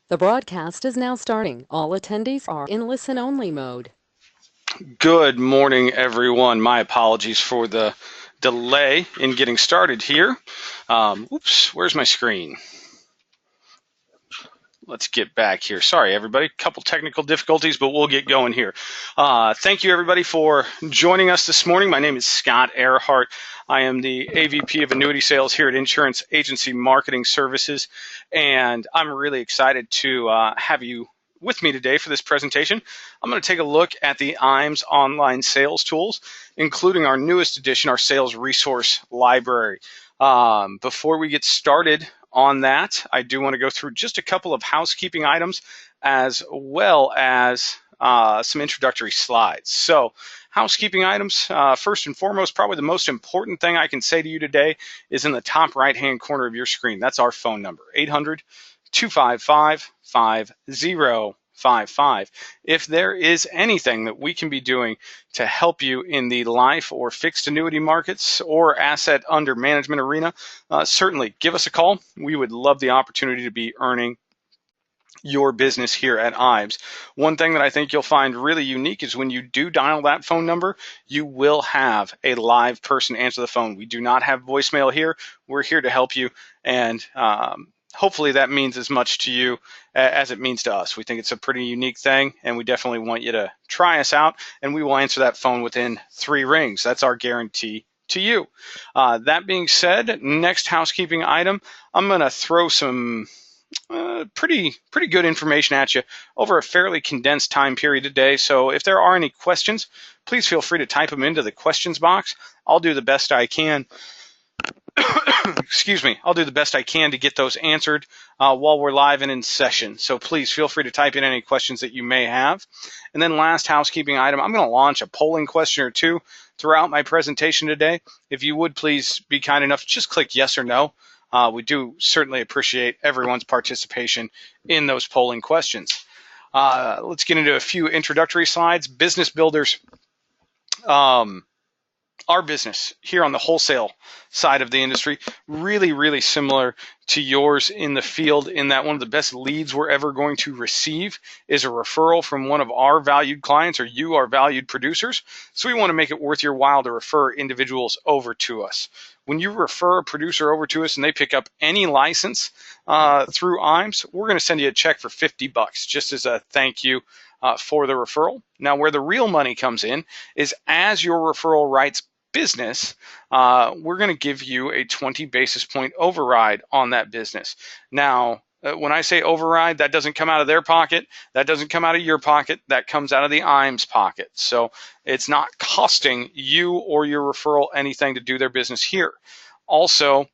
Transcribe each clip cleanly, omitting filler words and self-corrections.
The broadcast is now starting. All attendees are in listen-only mode. Good morning, everyone. My apologies for the delay in getting started here. Oops, where's my screen? Let's get back here. Sorry, everybody. Couple technical difficulties, but we'll get going here. Thank you, everybody, for joining us this morning. My name is Scott Earhart. I am the AVP of Annuity Sales here at Insurance Agency Marketing Services, and I'm really excited to have you with me today for this presentation. I'm going to take a look at the IAMS online sales tools, including our newest edition, our sales resource library. Before we get started on that, I do want to go through just a couple of housekeeping items as well as some introductory slides. So, housekeeping items, first and foremost, probably the most important thing I can say to you today is in the top right-hand corner of your screen. That's our phone number, 800-255-5055. If there is anything that we can be doing to help you in the life or fixed annuity markets or asset under management arena, certainly give us a call. We would love the opportunity to be earning your business here at IAMS. One thing that I think you'll find really unique is when you do dial that phone number, you will have a live person answer the phone. We do not have voicemail here. We're here to help you, and hopefully that means as much to you as it means to us. We think it's a pretty unique thing, and we definitely want you to try us out, and we will answer that phone within 3 rings. That's our guarantee to you. That being said, next housekeeping item, I'm going to throw some pretty good information at you over a fairly condensed time period today. So if there are any questions, please feel free to type them into the questions box. I'll do the best I can. Excuse me. I'll do the best I can to get those answered while we're live and in session. So please feel free to type in any questions that you may have. And then last housekeeping item, I'm going to launch a polling question or two throughout my presentation today. If you would please be kind enough to just click yes or no. We do certainly appreciate everyone's participation in those polling questions. Let's get into a few introductory slides. Business builders, our business here on the wholesale side of the industry, really similar to yours in the field, in that one of the best leads we're ever going to receive is a referral from one of our valued clients, or you, our valued producers. So we want to make it worth your while to refer individuals over to us. When you refer a producer over to us and they pick up any license through IAMS, we're going to send you a check for $50 just as a thank you for the referral. Now, where the real money comes in is as your referral writes business, we're going to give you a 20 basis point override on that business. Now, when I say override, that doesn't come out of their pocket. That doesn't come out of your pocket. That comes out of the IAMS pocket. So it's not costing you or your referral anything to do their business here. Also,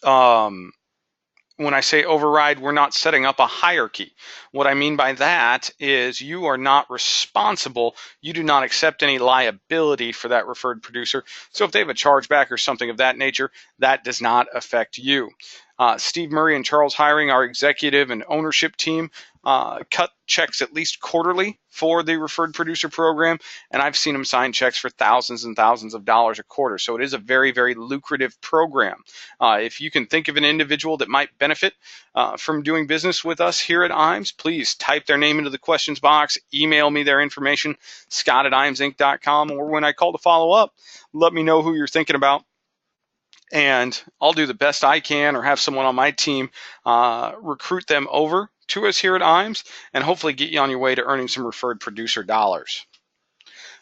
when I say override, we're not setting up a hierarchy. What I mean by that is you are not responsible. You do not accept any liability for that referred producer. So if they have a chargeback or something of that nature, that does not affect you. Steve Murray and Charles Hiring, our executive and ownership team, cut checks at least quarterly for the referred producer program, and I've seen them sign checks for thousands and thousands of dollars a quarter. So it is a very lucrative program. If you can think of an individual that might benefit from doing business with us here at IAMS, please type their name into the questions box, email me their information, scott@imsinc.com, or when I call to follow up, let me know who you're thinking about, and I'll do the best I can, or have someone on my team recruit them over to us here at IAMS and hopefully get you on your way to earning some referred producer dollars.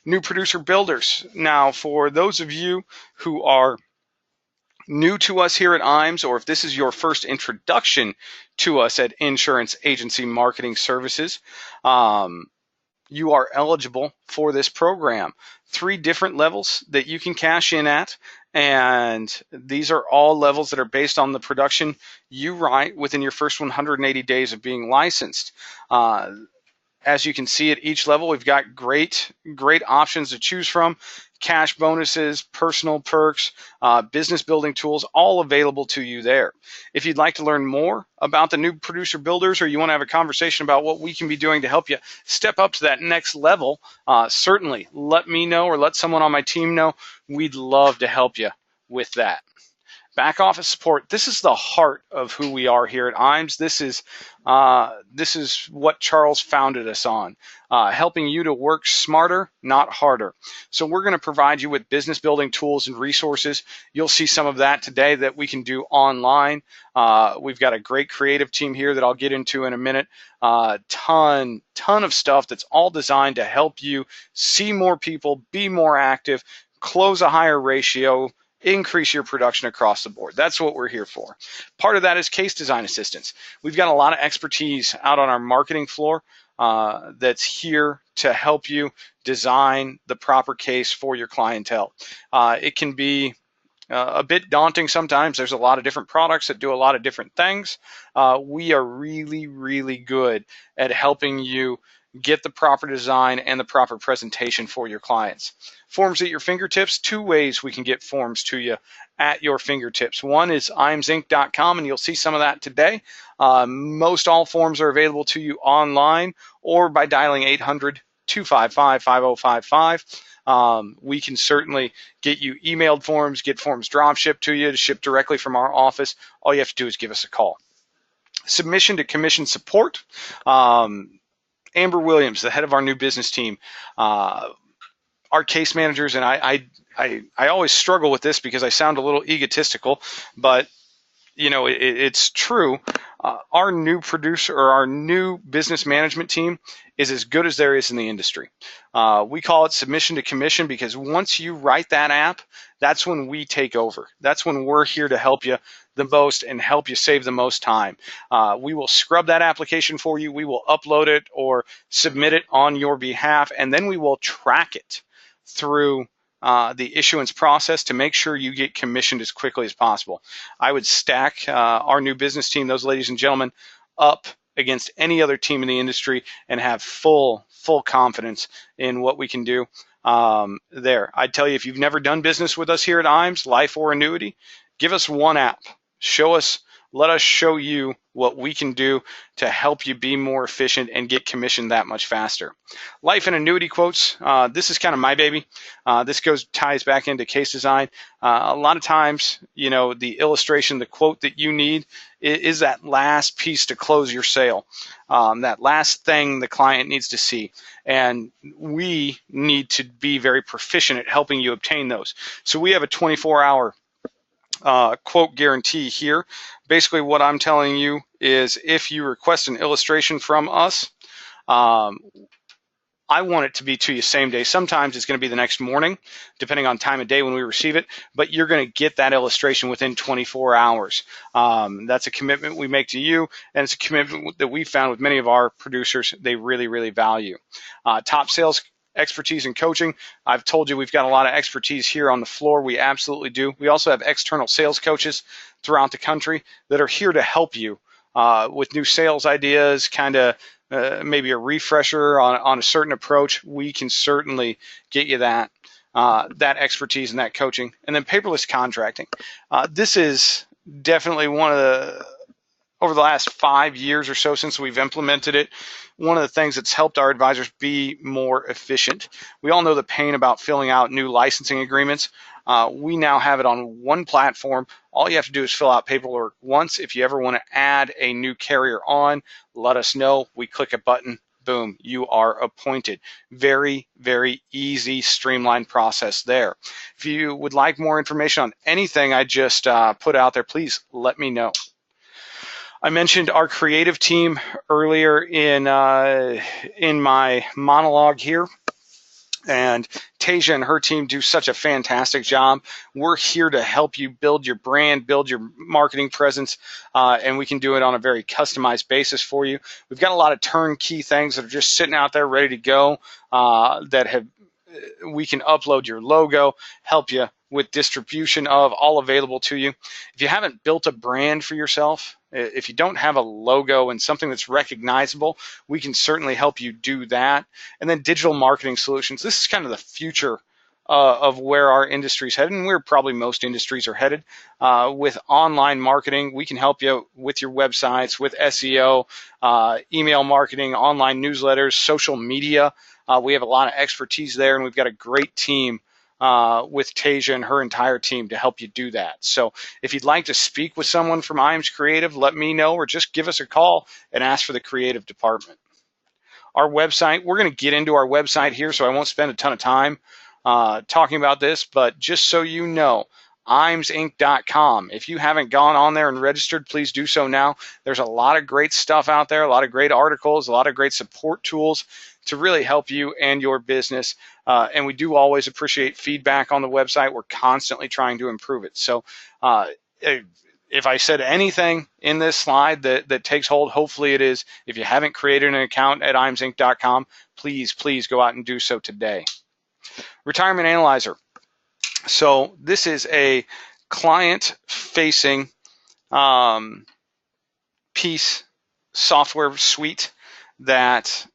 New producer builders. Now, for those of you who are new to us here at IAMS, or if this is your first introduction to us at Insurance Agency Marketing Services, you are eligible for this program. 3 different levels that you can cash in at, and these are all levels that are based on the production you write within your first 180 days of being licensed. As you can see at each level, we've got great options to choose from. Cash bonuses, personal perks, business building tools, all available to you there. If you'd like to learn more about the new producer builders, or you want to have a conversation about what we can be doing to help you step up to that next level, certainly let me know or let someone on my team know. We'd love to help you with that. Back office support. This is the heart of who we are here at IAMS. This is what Charles founded us on, helping you to work smarter, not harder. So we're going to provide you with business building tools and resources. You'll see some of that today that we can do online. We've got a great creative team here that I'll get into in a minute. Ton of stuff that's all designed to help you see more people, be more active, close a higher ratio, increase your production across the board. That's what we're here for. Part of that is case design assistance. We've got a lot of expertise out on our marketing floor that's here to help you design the proper case for your clientele. It can be a bit daunting sometimes. There's a lot of different products that do a lot of different things. We are really good at helping you get the proper design and the proper presentation for your clients. Forms at your fingertips. Two ways we can get forms to you at your fingertips. One is IAMSinc.com, and you'll see some of that today. Most all forms are available to you online or by dialing 800-255-5055. We can certainly get you emailed forms, get forms drop shipped to you to ship directly from our office. All you have to do is give us a call. Submission to commission support. Amber Williams, the head of our new business team, our case managers, and I always struggle with this because I sound a little egotistical, but you know, it's true. Our new producer or our new business management team is as good as there is in the industry. We call it submission to commission because once you write that app, that's when we take over. That's when we're here to help you the most and help you save the most time. We will scrub that application for you. We will upload it or submit it on your behalf, and then we will track it through the issuance process to make sure you get commissioned as quickly as possible. I would stack our new business team, those ladies and gentlemen, up against any other team in the industry and have full confidence in what we can do there. I'd tell you, if you've never done business with us here at IAMS, life or annuity, give us one app. Let us show you what we can do to help you be more efficient and get commissioned that much faster. Life and annuity quotes. This is kind of my baby. This ties back into case design. A lot of times, you know, the illustration, the quote that you need is that last piece to close your sale. That last thing the client needs to see. And we need to be very proficient at helping you obtain those. So we have a 24-hour quote guarantee here. Basically what I'm telling you is if you request an illustration from us, I want it to be to you same day. Sometimes it's going to be the next morning, depending on time of day when we receive it, but you're going to get that illustration within 24 hours. That's a commitment we make to you, and it's a commitment that we found with many of our producers they really value. Top sales expertise and coaching. I've told you we've got a lot of expertise here on the floor. We absolutely do. We also have external sales coaches throughout the country that are here to help you with new sales ideas, kind of maybe a refresher on a certain approach. We can certainly get you that expertise and that coaching. And then paperless contracting. This is definitely one of the, over the last 5 years or so since we've implemented it, one of the things that's helped our advisors be more efficient. We all know the pain about filling out new licensing agreements. We now have it on one platform. All you have to do is fill out paperwork once. If you ever want to add a new carrier on, let us know. We click a button, boom, you are appointed. Very easy, streamlined process there. If you would like more information on anything I just put out there, please let me know. I mentioned our creative team earlier in my monologue here, and Tasia and her team do such a fantastic job. We're here to help you build your brand, build your marketing presence, and we can do it on a very customized basis for you. We've got a lot of turnkey things that are just sitting out there ready to go we can upload your logo, help you with distribution of, all available to you. If you haven't built a brand for yourself, if you don't have a logo and something that's recognizable, we can certainly help you do that. And then digital marketing solutions. This is kind of the future of where our industry's headed, and where probably most industries are headed. With online marketing, we can help you with your websites, with SEO, email marketing, online newsletters, social media. We have a lot of expertise there, and we've got a great team with Tasia and her entire team to help you do that. So if you'd like to speak with someone from IAMS Creative, let me know, or just give us a call and ask for the creative department. Our website, we're going to get into our website here, so I won't spend a ton of time talking about this, but just so you know, IAMSinc.com. If you haven't gone on there and registered, please do so now. There's a lot of great stuff out there, a lot of great articles, a lot of great support tools to really help you and your business. And we do always appreciate feedback on the website. We're constantly trying to improve it. So if I said anything in this slide that takes hold, hopefully it is. If you haven't created an account at IAMSinc.com, please go out and do so today. Retirement Analyzer. So this is a client-facing piece, software suite that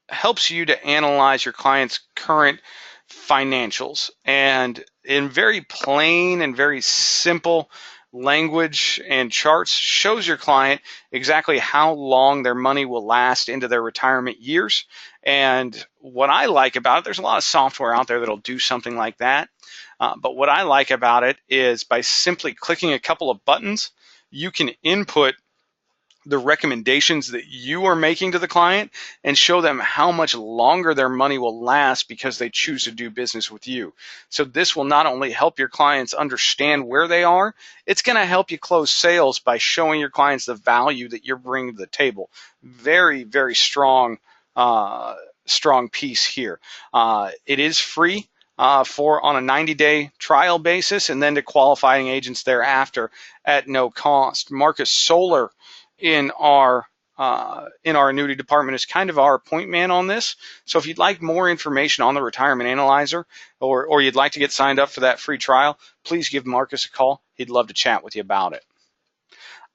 helps you to analyze your client's current financials, and in very plain and very simple language and charts shows your client exactly how long their money will last into their retirement years. And what I like about it, there's a lot of software out there that'll do something like that. But what I like about it is by simply clicking a couple of buttons, you can input the recommendations that you are making to the client and show them how much longer their money will last because they choose to do business with you. So this will not only help your clients understand where they are, it's going to help you close sales by showing your clients the value that you're bringing to the table. Very, very strong piece here. It is free for on a 90-day trial basis, and then to qualifying agents thereafter at no cost. Marcus Solar in our annuity department is kind of our point man on this. So if you'd like more information on the Retirement Analyzer, or you'd like to get signed up for that free trial, please give Marcus a call. He'd love to chat with you about it.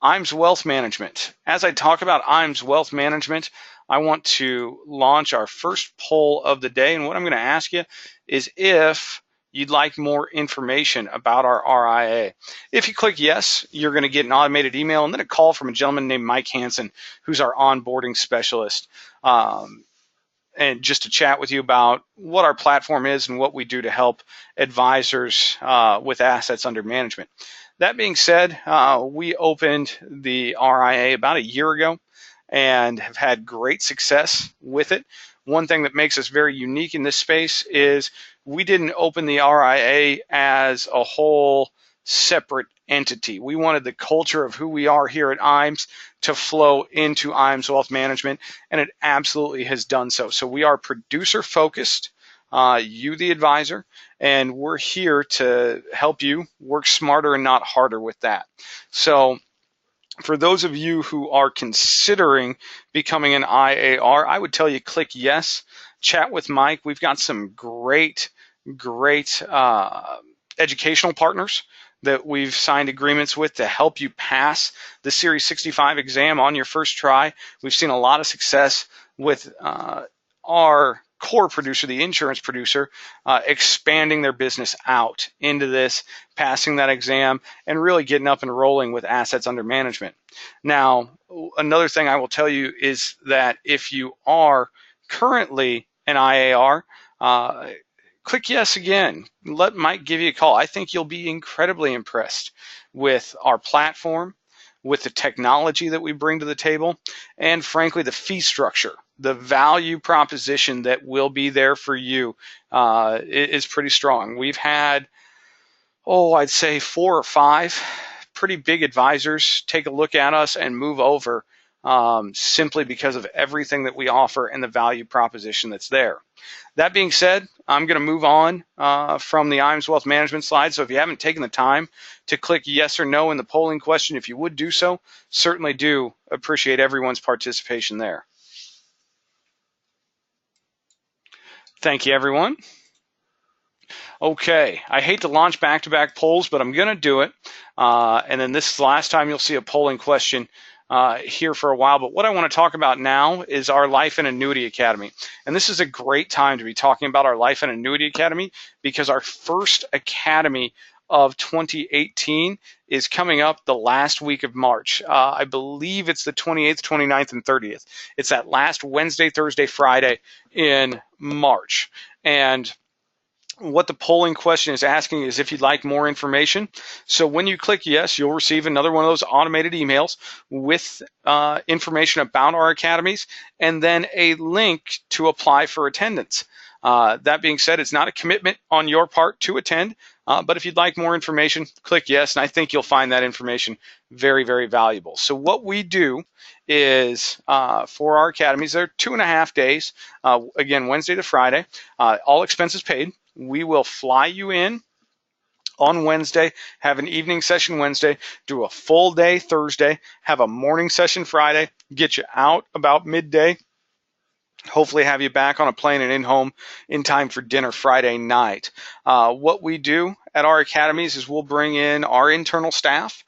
IAMS Wealth Management. As I talk about IAMS Wealth Management, I want to launch our first poll of the day. And what I'm going to ask you is if you'd like more information about our RIA. If you click yes, you're going to get an automated email and then a call from a gentleman named Mike Hansen, who's our onboarding specialist, and just to chat with you about what our platform is and what we do to help advisors with assets under management. That being said, we opened the RIA about a year ago and have had great success with it. One thing that makes us very unique in this space is we didn't open the RIA as a whole separate entity. We wanted the culture of who we are here at IAMS to flow into IAMS Wealth Management, and it absolutely has done so. So we are producer focused, you the advisor, and we're here to help you work smarter and not harder with that. So for those of you who are considering becoming an IAR, I would tell you click yes, chat with Mike. We've got some great educational partners that we've signed agreements with to help you pass the Series 65 exam on your first try. We've seen a lot of success with our core producer, the insurance producer, expanding their business out into this, passing that exam, and really getting up and rolling with assets under management. Now, another thing I will tell you is that if you are currently an IAR, click yes again. Let Mike give you a call. I think you'll be incredibly impressed with our platform, with the technology that we bring to the table, and frankly, the fee structure. The value proposition that will be there for you is pretty strong. We've had, I'd say 4 or 5 pretty big advisors take a look at us and move over simply because of everything that we offer and the value proposition that's there. That being said, I'm going to move on from the IAMS Wealth Management slide. So if you haven't taken the time to click yes or no in the polling question, if you would do so, certainly do appreciate everyone's participation there. Thank you, everyone. Okay, I hate to launch back-to-back polls, but I'm going to do it. And then this is the last time you'll see a polling question here for a while. But what I want to talk about now is our Life and Annuity Academy. And this is a great time to be talking about our Life and Annuity Academy because our first academy of 2018 is coming up the last week of March. I believe it's the 28th, 29th, and 30th. It's that last Wednesday, Thursday, Friday in March. And what the polling question is asking is if you'd like more information. So when you click yes, you'll receive another one of those automated emails with information about our academies and then a link to apply for attendance. That being said, it's not a commitment on your part to attend, but if you'd like more information, click yes, and I think you'll find that information very, very valuable. So what we do is for our academies, they're 2.5 days, again, Wednesday to Friday, all expenses paid. We will fly you in on Wednesday, have an evening session Wednesday, do a full day Thursday, have a morning session Friday, get you out about midday, hopefully have you back on a plane and in home in time for dinner Friday night. What we do at our academies is we'll bring in our internal staff.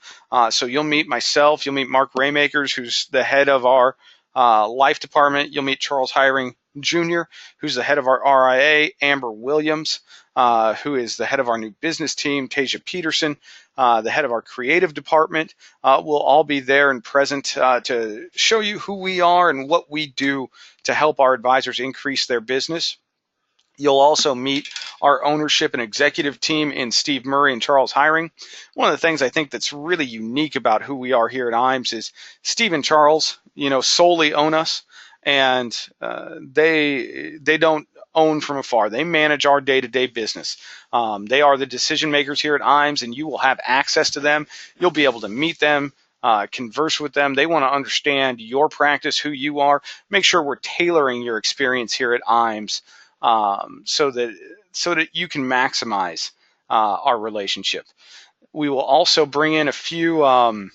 So you'll meet myself, you'll meet Mark Raymakers, who's the head of our life department. You'll meet Charles Hiring Jr., who's the head of our RIA, Amber Williams, who is the head of our new business team, Tasia Peterson, the head of our creative department. We'll all be there and present to show you who we are and what we do to help our advisors increase their business. You'll also meet our ownership and executive team in Steve Murray and Charles Hiring. One of the things I think that's really unique about who we are here at IAMS is Steve and Charles, solely own us, and they don't own from afar. They manage our day-to-day business. They are the decision makers here at IAMS, and you will have access to them. You'll be able to meet them, converse with them. They want to understand your practice, who you are, make sure we're tailoring your experience here at IAMS so that you can maximize our relationship. We will also bring in a few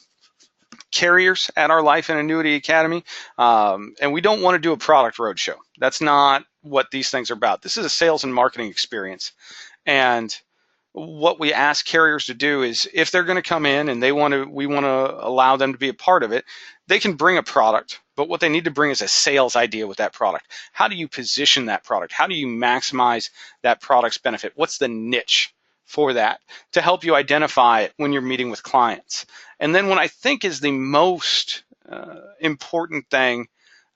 carriers at our Life and Annuity Academy, and we don't want to do a product roadshow. That's not what these things are about. This is a sales and marketing experience, and what we ask carriers to do is if they're going to come in and we want to allow them to be a part of it, they can bring a product, but what they need to bring is a sales idea with that product. How do you position that product? How do you maximize that product's benefit? What's the niche for that to help you identify it when you're meeting with clients? And then what I think is the most important thing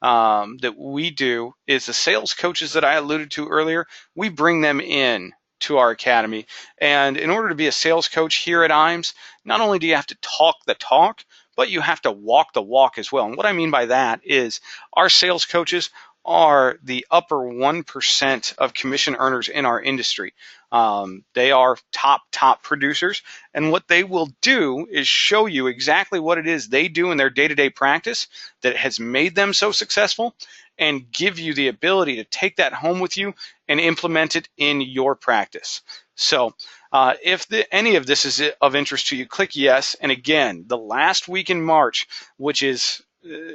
that we do is the sales coaches that I alluded to earlier. We bring them in to our academy. And in order to be a sales coach here at IAMS, not only do you have to talk the talk, but you have to walk the walk as well. And what I mean by that is our sales coaches are the upper 1% of commission earners in our industry. They are top producers, and what they will do is show you exactly what it is they do in their day-to-day practice that has made them so successful, and give you the ability to take that home with you and implement it in your practice. So if any of this is of interest to you, click yes. And again, the last week in March, which is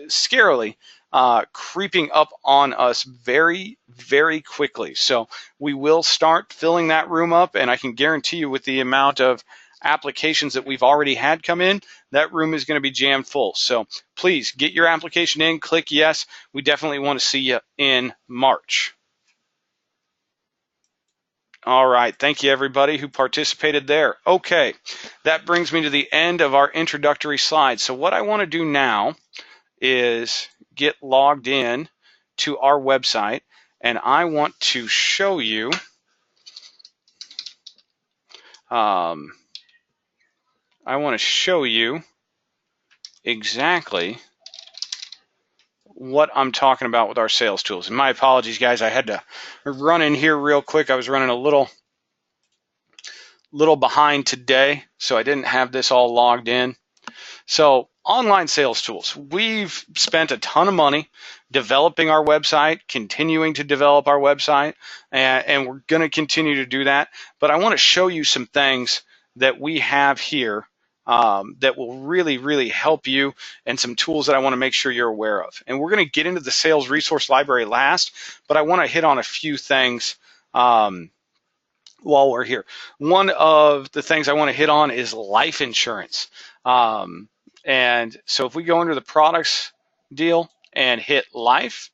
scarily creeping up on us very, very quickly. So we will start filling that room up, and I can guarantee you with the amount of applications that we've already had come in, that room is going to be jammed full. So please get your application in, click yes. We definitely want to see you in March. All right, thank you everybody who participated there. Okay, that brings me to the end of our introductory slides. So what I want to do now is get logged in to our website, and I want to show you exactly what I'm talking about with our sales tools. And my apologies, guys, I had to run in here real quick. I was running a little behind today, so I didn't have this all logged in. So online sales tools. We've spent a ton of money developing our website, continuing to develop our website, and we're going to continue to do that. But I want to show you some things that we have here that will really, really help you, and some tools that I want to make sure you're aware of. And we're going to get into the sales resource library last, but I want to hit on a few things while we're here. One of the things I want to hit on is life insurance. And so if we go under the products deal and hit life,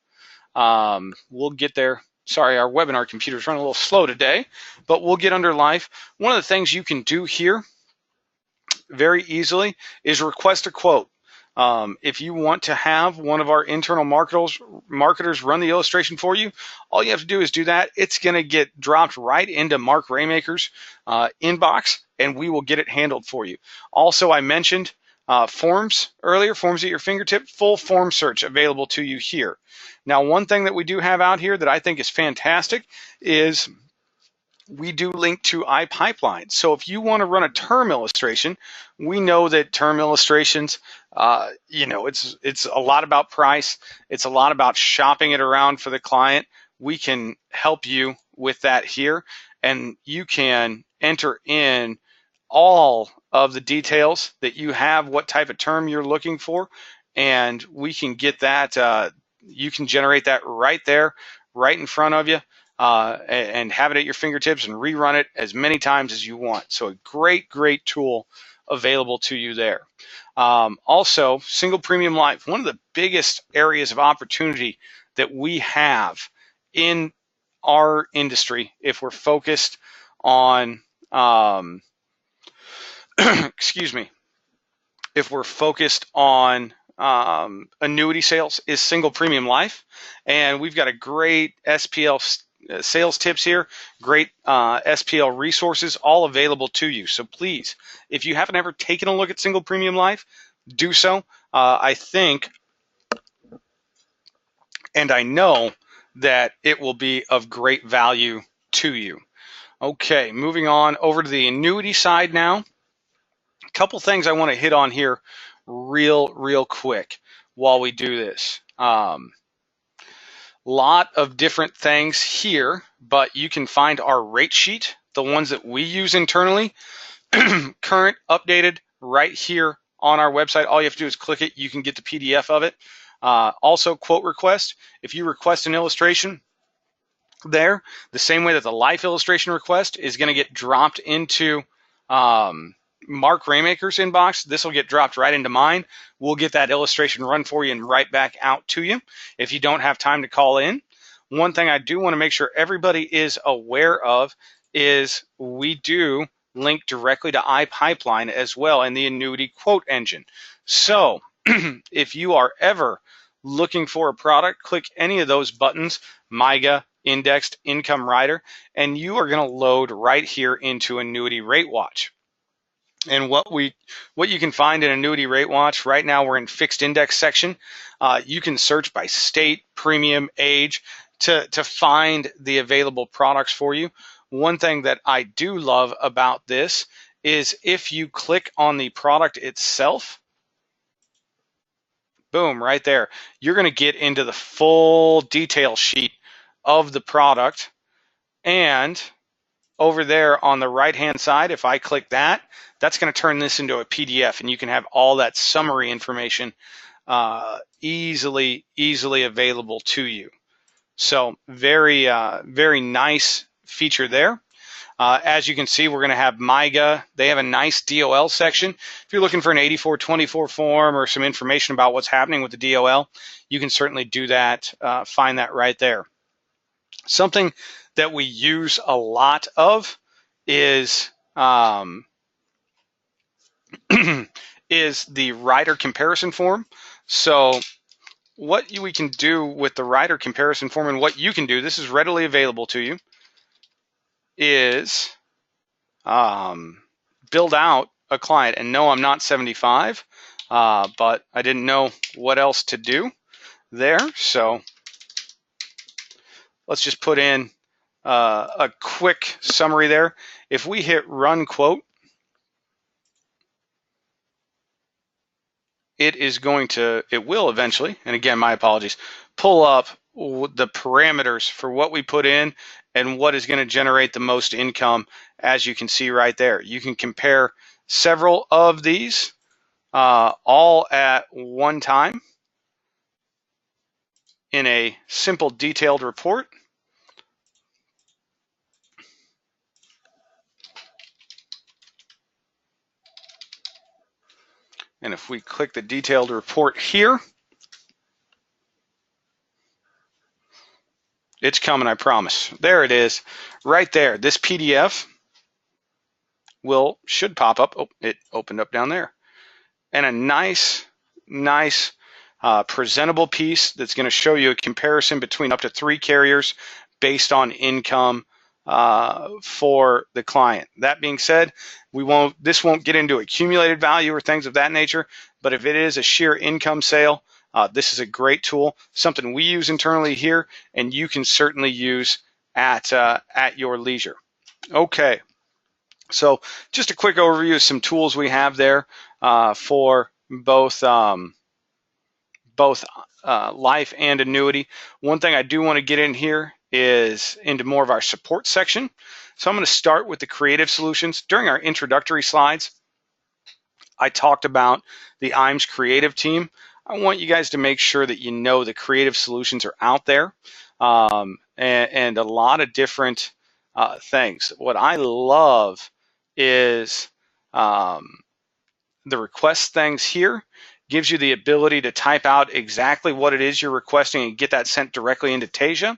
we'll get there. Sorry, our webinar computer is running a little slow today, but we'll get under life. One of the things you can do here very easily is request a quote. If you want to have one of our internal marketers run the illustration for you, all you have to do is do that. It's going to get dropped right into Mark Raymaker's inbox, and we will get it handled for you. Also, I mentioned forms earlier, forms at your fingertip, full form search available to you here. Now, one thing that we do have out here that I think is fantastic is we do link to iPipeline. So if you want to run a term illustration, we know that term illustrations, it's a lot about price. It's a lot about shopping it around for the client. We can help you with that here, and you can enter in all of the details that you have, what type of term you're looking for, and we can get that. You can generate that right there, right in front of you. And have it at your fingertips and rerun it as many times as you want. So a great, great tool available to you there. Also, single premium life, one of the biggest areas of opportunity that we have in our industry if we're focused on, excuse me, if we're focused on annuity sales is single premium life. And we've got a great SPL sales tips here, great SPL resources, all available to you. So please, if you haven't ever taken a look at single premium life, do so. I think, and I know that it will be of great value to you. Okay, moving on over to the annuity side now. A couple things I want to hit on here real quick while we do this. Lot of different things here, but you can find our rate sheet, the ones that we use internally, current, updated, right here on our website. All you have to do is click it. You can get the PDF of it. Also, quote request. If you request an illustration there, the same way that the life illustration request is going to get dropped into Mark Raymaker's inbox, this will get dropped right into mine. We'll get that illustration run for you and right back out to you if you don't have time to call in. One thing I do want to make sure everybody is aware of is we do link directly to iPipeline as well in the annuity quote engine. So if you are ever looking for a product, click any of those buttons, MIGA, Indexed, Income Rider, and you are going to load right here into Annuity Rate Watch. And what you can find in Annuity Rate Watch right now, we're in fixed index section. You can search by state, premium, age to find the available products for you. One thing that I do love about this is if you click on the product itself, boom, right there, you're going to get into the full detail sheet of the product. And over there on the right hand side, if I click that, that's going to turn this into a PDF, and you can have all that summary information easily available to you. So very nice feature there. As you can see, we're going to have MIGA. They have a nice DOL section. If you're looking for an 8424 form or some information about what's happening with the DOL, you can certainly do that, find that right there. Something that we use a lot of is is the rider comparison form. So what we can do with the rider comparison form, and what you can do, this is readily available to you, is build out a client. And no, I'm not 75, but I didn't know what else to do there. So let's just put in a quick summary there. If we hit run quote, it will eventually, and again, my apologies, pull up the parameters for what we put in and what is going to generate the most income, as you can see right there. You can compare several of these all at one time in a simple detailed report. And if we click the detailed report here, it's coming, I promise. There it is, right there. This PDF should pop up. Oh, it opened up down there. And a nice nice presentable piece that's going to show you a comparison between up to 3 carriers based on income for the client. That being said, this won't get into accumulated value or things of that nature, but if it is a sheer income sale, this is a great tool, something we use internally here, and you can certainly use at your leisure. Okay, so just a quick overview of some tools we have there for both life and annuity. One thing I do want to get in here is into more of our support section. So I'm going to start with the creative solutions. During our introductory slides, I talked about the IAMS creative team. I want you guys to make sure that you know the creative solutions are out there and a lot of different things. What I love is the request things here gives you the ability to type out exactly what it is you're requesting and get that sent directly into Tasia.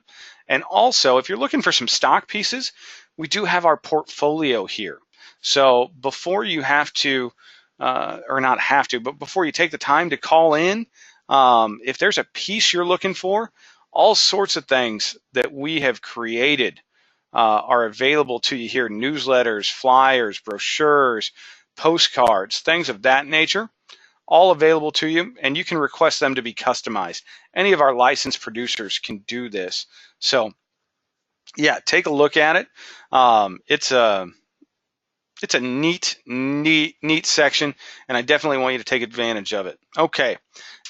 And also, if you're looking for some stock pieces, we do have our portfolio here. So before you have to, or not have to, but before you take the time to call in, if there's a piece you're looking for, all sorts of things that we have created are available to you here: newsletters, flyers, brochures, postcards, things of that nature, all available to you, and you can request them to be customized. Any of our licensed producers can do this. So yeah, take a look at it. It's a neat section, and I definitely want you to take advantage of it. Okay,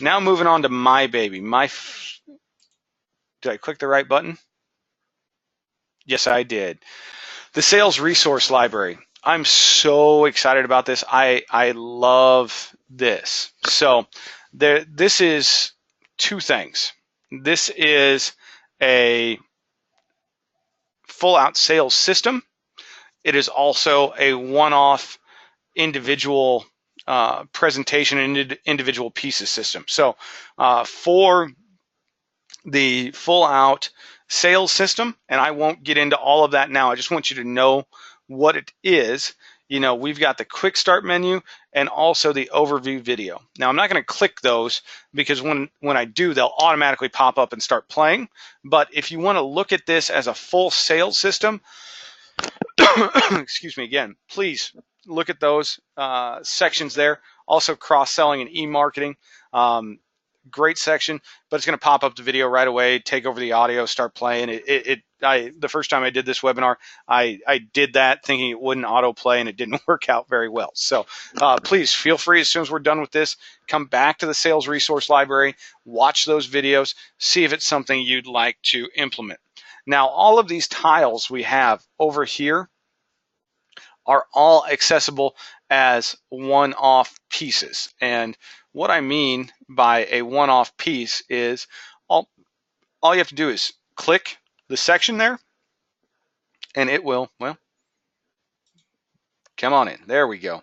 now moving on to my baby. Did I click the right button? Yes, I did. The sales resource library. I'm so excited about this. I love this. So this is two things. This is a full out sales system. It is also a one-off individual presentation and individual pieces system. So for the full out sales system, and I won't get into all of that now. I just want you to know what it is. You know, we've got the quick start menu and also the overview video. Now, I'm not going to click those because when I do, they'll automatically pop up and start playing. But if you want to look at this as a full sales system, excuse me again, please look at those sections there. Also cross-selling and e-marketing. Great section, but it's going to pop up the video right away, take over the audio, start playing. The first time I did this webinar, I did that thinking it wouldn't autoplay, and it didn't work out very well. So please feel free, as soon as we're done with this, come back to the sales resource library, watch those videos, see if it's something you'd like to implement. Now, all of these tiles we have over here are all accessible as one-off pieces. And what I mean by a one-off piece is all you have to do is click the section there, and it will, well, come on in. There we go.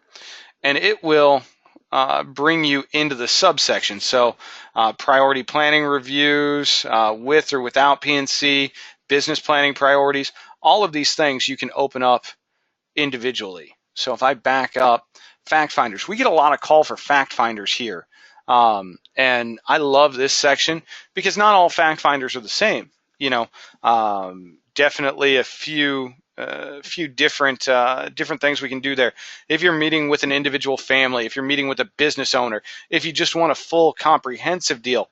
And it will bring you into the subsection. So priority planning reviews, with or without PNC, business planning priorities, all of these things you can open up individually. So if I back up, fact finders, we get a lot of call for fact finders here. And I love this section because not all fact finders are the same. You know, definitely a few different things we can do there. If you're meeting with an individual family, if you're meeting with a business owner, if you just want a full comprehensive deal.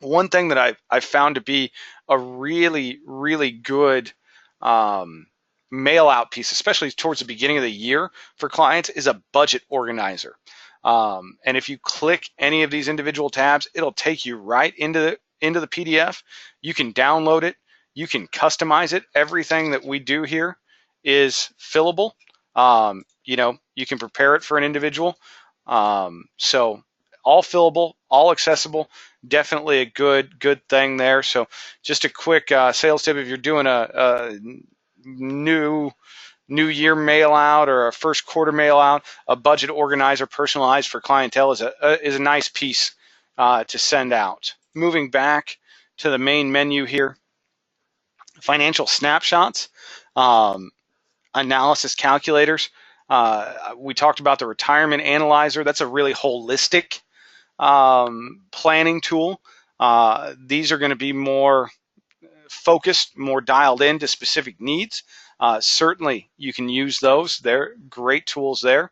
One thing that I've found to be a really, really good mail out piece, especially towards the beginning of the year for clients, is a budget organizer. And if you click any of these individual tabs, it'll take you right into the PDF. You can download it. You can customize it. Everything that we do here is fillable. You know, you can prepare it for an individual. So all fillable, all accessible. Definitely a good thing there. So just a quick sales tip: if you're doing a new year mail out or a first quarter mail out, a budget organizer personalized for clientele is a nice piece to send out. Moving back to the main menu here, financial snapshots, analysis calculators. We talked about the retirement analyzer. That's a really holistic planning tool. These are going to be more focused, more dialed into specific needs. Certainly, you can use those. They're great tools there.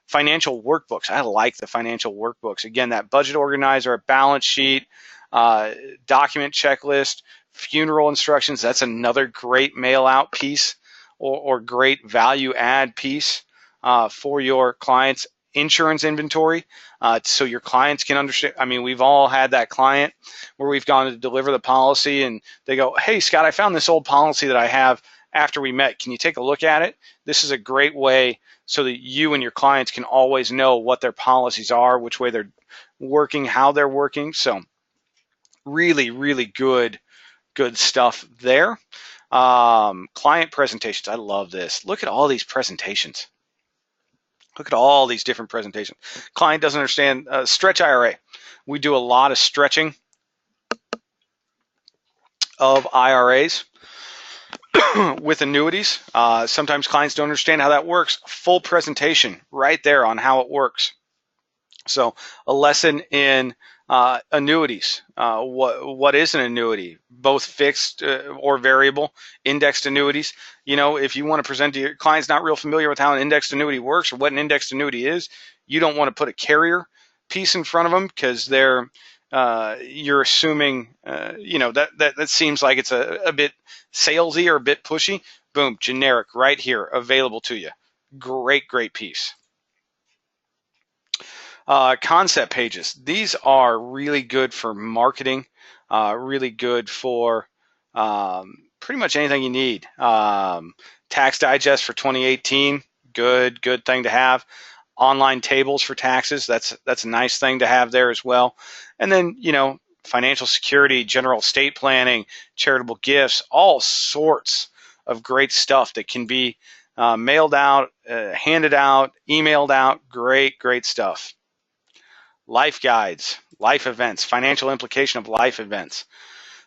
Financial workbooks. I like the financial workbooks. Again, that budget organizer, a balance sheet, uh, document checklist, funeral instructions. That's another great mail out piece or great value add piece for your clients. Insurance inventory, so your clients can understand. I mean, we've all had that client where we've gone to deliver the policy and they go, "Hey, Scott, I found this old policy that I have after we met. Can you take a look at it?" This is a great way so that you and your clients can always know what their policies are, which way they're working, how they're working. So really, really good stuff there. Client presentations. I love this. Look at all these presentations. Look at all these different presentations. Client doesn't understand stretch IRA. We do a lot of stretching of IRAs with annuities. Sometimes clients don't understand how that works. Full presentation right there on how it works. So a lesson in annuities. What is an annuity? Both fixed or variable, indexed annuities. You know, if you want to present to your clients not real familiar with how an indexed annuity works or what an indexed annuity is, you don't want to put a carrier piece in front of them because you're assuming that seems like it's a bit salesy or a bit pushy. Boom, generic right here, available to you. Great piece. Concept pages. These are really good for marketing, really good for pretty much anything you need. Tax digest for 2018, good thing to have. Online tables for taxes, that's a nice thing to have there as well. And then, financial security, general estate planning, charitable gifts, all sorts of great stuff that can be mailed out, handed out, emailed out. Great stuff. Life guides, life events, financial implication of life events.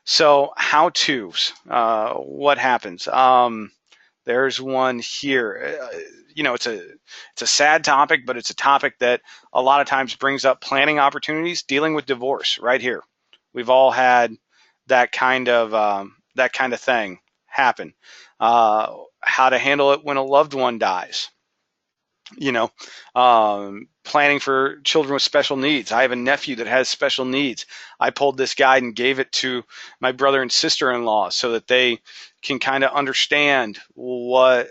So how-tos, what happens? There's one here. It's a sad topic, but it's a topic that a lot of times brings up planning opportunities, dealing with divorce. Right here, we've all had that kind of thing happen. How to handle it when a loved one dies. Planning for children with special needs. I have a nephew that has special needs. I pulled this guide and gave it to my brother and sister-in-law so that they can kind of understand what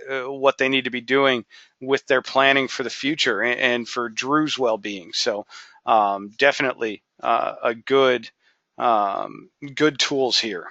they need to be doing with their planning for the future and for Drew's well-being. So definitely a good tools here.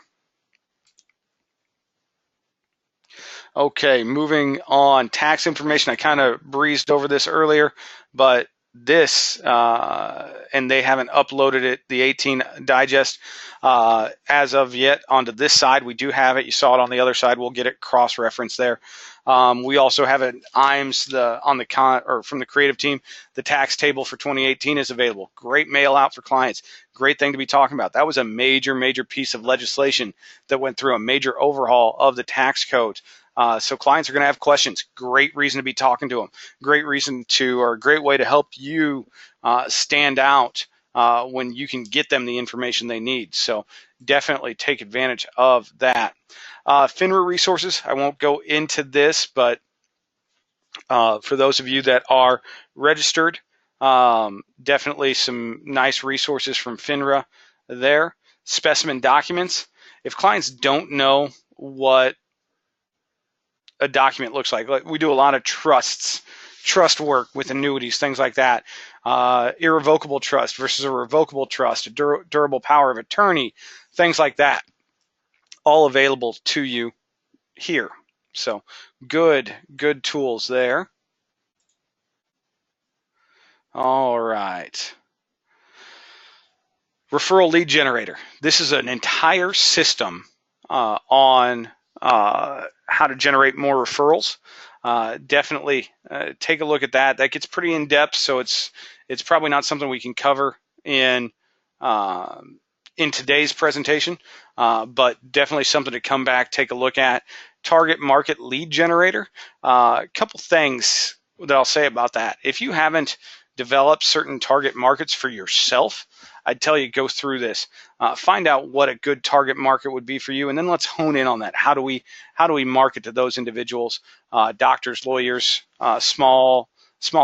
Okay, moving on. Tax information. I kind of breezed over this earlier, but this, and they haven't uploaded it, the 18 digest, as of yet onto this side. We do have it. You saw it on the other side. We'll get it cross-referenced there. We also have an IAMS from the creative team. The tax table for 2018 is available. Great mail out for clients. Great thing to be talking about. That was a major piece of legislation that went through a major overhaul of the tax code. So clients are going to have questions. Great reason to be talking to them. Great way to help you stand out when you can get them the information they need. So definitely take advantage of that. FINRA resources. I won't go into this, but for those of you that are registered, definitely some nice resources from FINRA there. Specimen documents. If clients don't know what a document looks like we do a lot of trust work with annuities, things like that. Irrevocable trust versus a revocable trust, a durable power of attorney, things like that, all available to you here. So good tools there. All right. Referral lead generator. This is an entire system on how to generate more referrals. Definitely take a look at that. That gets pretty in depth, so it's probably not something we can cover in today's presentation, but definitely something to come back, take a look at. Target market lead generator. A couple things that I'll say about that. If you haven't develop certain target markets for yourself, I'd tell you go through this, find out what a good target market would be for you, and then let's hone in on that. How do we market to those individuals, doctors, lawyers, small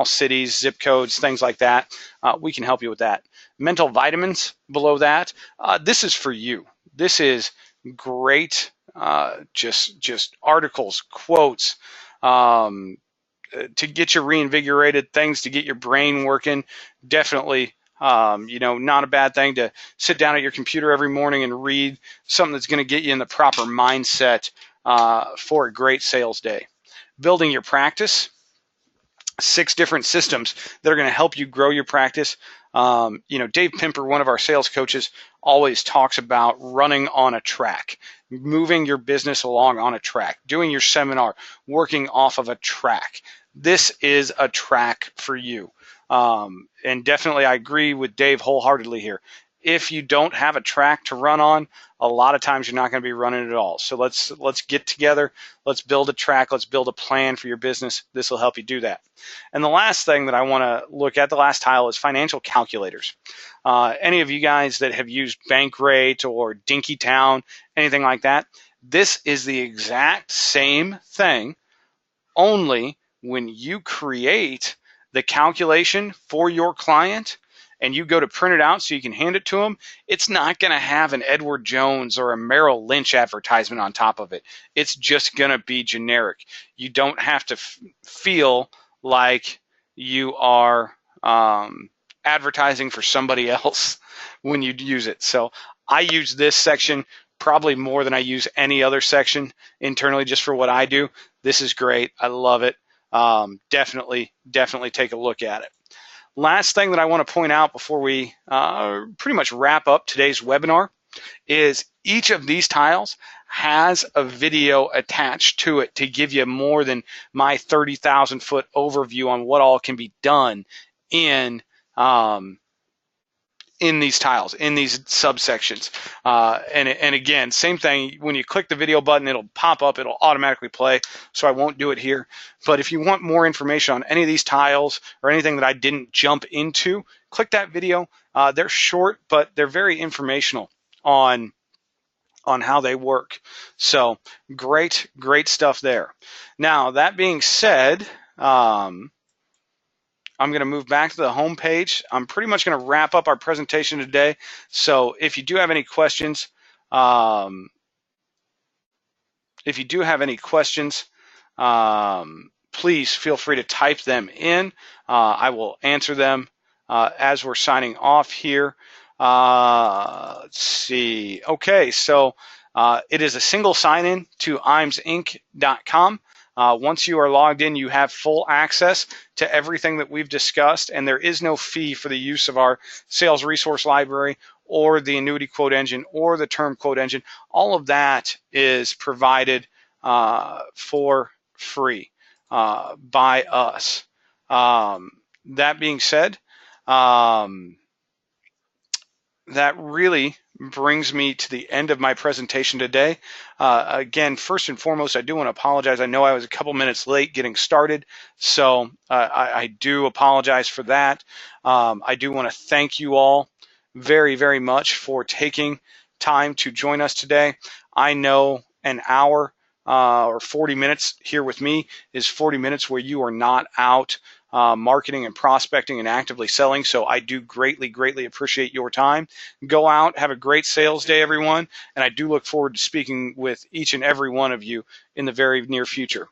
cities, zip codes, things like that? We can help you with that. Mental vitamins below that. This is for you. This is great. Just articles, quotes, to get you reinvigorated, things to get your brain working. Definitely, not a bad thing to sit down at your computer every morning and read something that's going to get you in the proper mindset for a great sales day. Building your practice. 6 different systems that are going to help you grow your practice. Dave Pimper, one of our sales coaches, always talks about running on a track, moving your business along on a track, doing your seminar, working off of a track. This is a track for you. And definitely I agree with Dave wholeheartedly here. If you don't have a track to run on, a lot of times you're not going to be running at all. So let's get together. Let's build a track. Let's build a plan for your business. This will help you do that. And the last thing that I want to look at, the last tile, is financial calculators. Any of you guys that have used Bankrate or Dinkytown, anything like that, this is the exact same thing, only when you create the calculation for your client and you go to print it out so you can hand it to them, it's not going to have an Edward Jones or a Merrill Lynch advertisement on top of it. It's just going to be generic. You don't have to feel like you are advertising for somebody else when you use it. So I use this section probably more than I use any other section internally just for what I do. This is great. I love it. Definitely take a look at it. Last thing that I want to point out before we pretty much wrap up today's webinar is each of these tiles has a video attached to it to give you more than my 30,000 foot overview on what all can be done in these tiles, in these subsections. And again, same thing, when you click the video button, it'll pop up, it'll automatically play, so I won't do it here. But if you want more information on any of these tiles or anything that I didn't jump into, click that video. They're short, but they're very informational on how they work. So great stuff there. Now, that being said, I'm going to move back to the home page. I'm pretty much going to wrap up our presentation today. So if you do have any questions, please feel free to type them in. I will answer them as we're signing off here. Let's see. Okay, so it is a single sign-in to IAMSinc.com. Once you are logged in, you have full access to everything that we've discussed, and there is no fee for the use of our sales resource library or the annuity quote engine or the term quote engine. All of that is provided for free by us. That being said, that really brings me to the end of my presentation today. Again, first and foremost, I do want to apologize. I know I was a couple minutes late getting started, so I do apologize for that. I do want to thank you all very, very much for taking time to join us today. I know an hour or 40 minutes here with me is 40 minutes where you are not out marketing and prospecting and actively selling. So I do greatly appreciate your time. Go out, have a great sales day, everyone. And I do look forward to speaking with each and every one of you in the very near future.